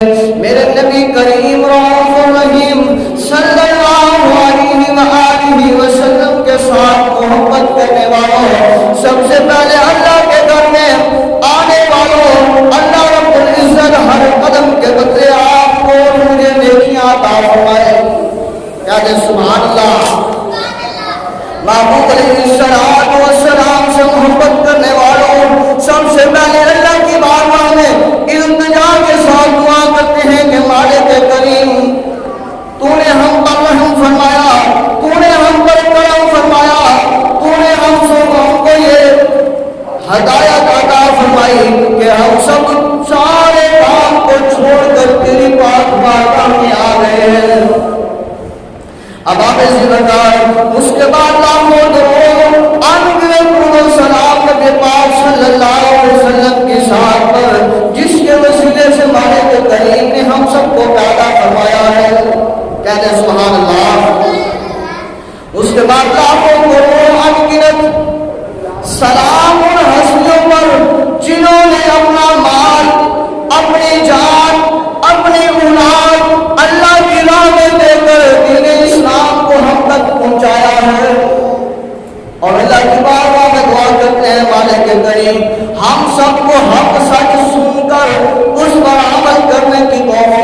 میرے نبی کریم رؤوف الرحیم صلی اللہ علیہ وآلہ وسلم کے ساتھ محبت کرنے والوں، سب سے پہلے اللہ کے گھر میں آنے والوں، اللہ رب العزت ہر قدم کے بدلے آپ کو مجھے نیکیاں عطا فرمائے۔ کہتے سبحان اللہ۔ محبوب علیہ السلام سے محبت کرنے والوں، سب سے پہلے اللہ کی بارگاہ میں التجا کے ساتھ دعا کرتے ہیں کہ مالک کریم، تو نے ہم پر رحم فرمایا، تو نے ہم پر کرم فرمایا، تو نے ہم کو یہ ہدایت عطا فرمائی کہ ہم سب سارے کام کو چھوڑ کر تیری پاک بارگاہ میں آ گئے ہیں۔ اب آپ اسی بتا، اس کے بعد لاکھوں درود انگریز سلام نبی پاک صلی اللہ علیہ وسلم کی ذات پر، جس کے وسیلے سے مالک کریم نے ہم سب کو پیدا فرمایا ہے۔ کہتے سبحان اللہ۔ اس کے بعد لاکھوں درود انگریز سلام ان ہستیوں پر جنہوں نے اپنا مال، اپنی جان، اپنی اولاد اللہ کی راہ میں دے کر دین اسلام کو ہم تک پہنچایا ہے، اور اللہ کی بارگاہ میں دعا کرتے ہیں مالک کریم ہم سب کو حق سچ سن کر اس پر عمل کرنے کی توفیق